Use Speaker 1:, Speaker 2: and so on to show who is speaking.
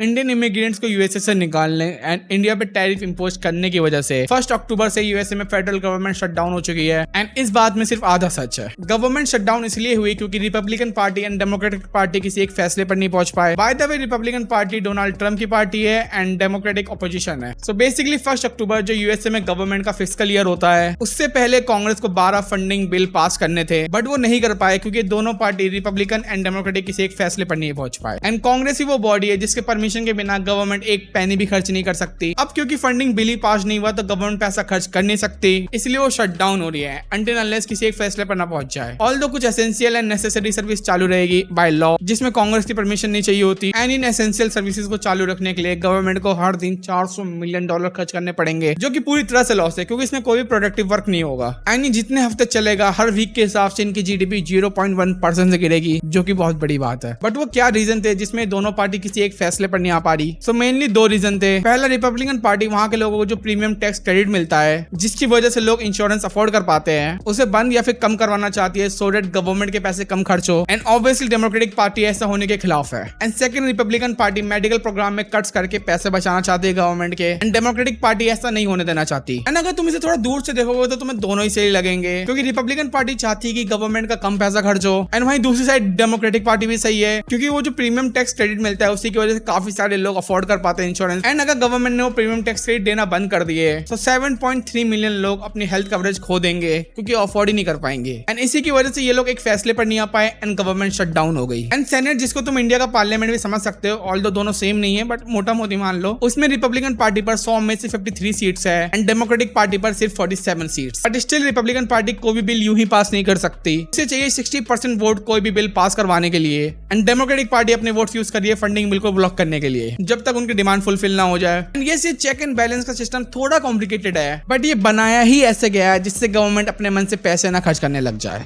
Speaker 1: Indian immigrants को USA से निकालने एंड इंडिया पे टैरिफ इंपोज करने की वजह से 1 अक्टूबर से यूएसए में फेडरल गवर्नमेंट शटडाउन हो चुकी है। एंड इस बात में सिर्फ आधा सच है। गवर्नमेंट शटडाउन इसलिए हुई क्योंकि Republican party and democratic party किसी एक फैसले पर नहीं पहुंच पाए। By the way, Republican party Donald Trump की पार्टी है एंड डेमोक्रेटिक ऑपोजिशन है। सो बेसिकली 1 अक्टूबर जो यूएसए में गवर्नमेंट का फिस्कल ईयर होता है, उससे पहले कांग्रेस को 12 फंडिंग बिल पास करने थे, बट वो नहीं कर पाए क्योंकि दोनों पार्टी रिपब्लिकन एंड डेमोक्रेटिक किसी एक फैसले पर नहीं पहुंच पाए। एंड कांग्रेस ही वो बॉडी है जिसके परमिशन के बिना गवर्नमेंट एक पैनी भी खर्च नहीं कर सकती। अब क्योंकि फंडिंग बिल ही पास नहीं हुआ तो गवर्नमेंट पैसा खर्च कर नहीं सकती, इसलिए वो शट डाउन हो रही है अनटिल अनलेस किसी एक फैसले पर ना पहुंच जाए। ऑल्दो कुछ एसेंशियल एंड नेसेसरी सर्विस चालू रहेगी बाय लॉ, जिसमें कांग्रेस की परमिशन नहीं चाहिए होती। एंड इन एसेंशियल सर्विसेज को चालू रखने के लिए गवर्नमेंट को हर दिन $400 मिलियन खर्च करने पड़ेंगे, जो कि पूरी तरह से लॉस है क्योंकि इसमें कोई भी प्रोडक्टिव वर्क नहीं होगा। एंड जितने हफ्ते चलेगा हर वीक के हिसाब से इनकी जीडीपी 0.1% से गिरेगी, जो कि बहुत बड़ी बात है। बट वो क्या रीजन थे जिसमें दोनों पार्टी किसी एक फैसले पर नहीं आ पा रही? सो मेनली 2 रीजन थे। पहला, रिपब्लिकन पार्टी वहां के लोगों को जो प्रीमियम टैक्स क्रेडिट मिलता है, जिसकी वजह से लोग इंश्योरेंस अफोर्ड कर पाते हैं, उसे बंद या फिर कम करवाना चाहती है सो दैट गवर्नमेंट के पैसे कम खर्च हो। एंड ऑब्वियसली डेमोक्रेटिक पार्टी ऐसा होने के खिलाफ है। And second, Republican party medical programme में कट्स करके पैसे बचाना चाहती है गवर्नमेंट के, एंड डेमोक्रेटिक पार्टी ऐसा नहीं होने देना चाहती। एंड अगर तुम इसे थोड़ा दूर से देखोगे तो तुम्हें दोनों ही सही लगेंगे, क्योंकि रिपब्लिकन पार्टी चाहती है कि गवर्नमेंट का कम पैसा खर्च हो, एंड वहीं दूसरी साइड डेमोक्रेटिक पार्टी भी सही है क्योंकि वो जो प्रीमियम टैक्स क्रेडिट मिलता है उसी की वजह से काफी सारे लोग अफोर्ड कर पाते हैं इंश्योरेंस। एंड अगर गवर्नमेंट ने वो प्रीमियम टैक्स क्रेडिट देना बंद कर दिए तो 7.3 मिलियन लोग अपनी हेल्थ कवरेज खो देंगे क्योंकि अफोर्ड ही नहीं कर पाएंगे। एंड इसी की वजह से ये लोग एक फैसले पर नहीं आ पाए एंड गवर्नमेंट शट डाउन हो गई। एंड सेनेट, जिसको तुम इंडिया का पार्लियामेंट भी समझ सकते हो, ऑल्दो दोनों सेम नहीं है बट मोटा मोटी मान लो, उसमें रिपब्लिकन पार्टी पर 100 में से 53 सीट्स है एंड डेमोक्रेटिक पार्टी पर सिर्फ 47 seats. But still Republican party कोई भी बिल यूं ही पास नहीं कर सकती। इसे चाहिए 60% वोट कोई भी बिल पास करवाने के लिए, एंड डेमोक्रेटिक पार्टी अपने वोट्स यूज कर रही है फंडिंग बिल को ब्लॉक करने के लिए जब तक उनकी डिमांड फुलफिल ना हो जाए। एंड ये चेक एंड बैलेंस का सिस्टम थोड़ा कॉम्प्लिकेटेड है, बट ये बनाया ही ऐसे गया है जिससे गवर्नमेंट अपने मन से पैसे ना खर्च करने लग जाए।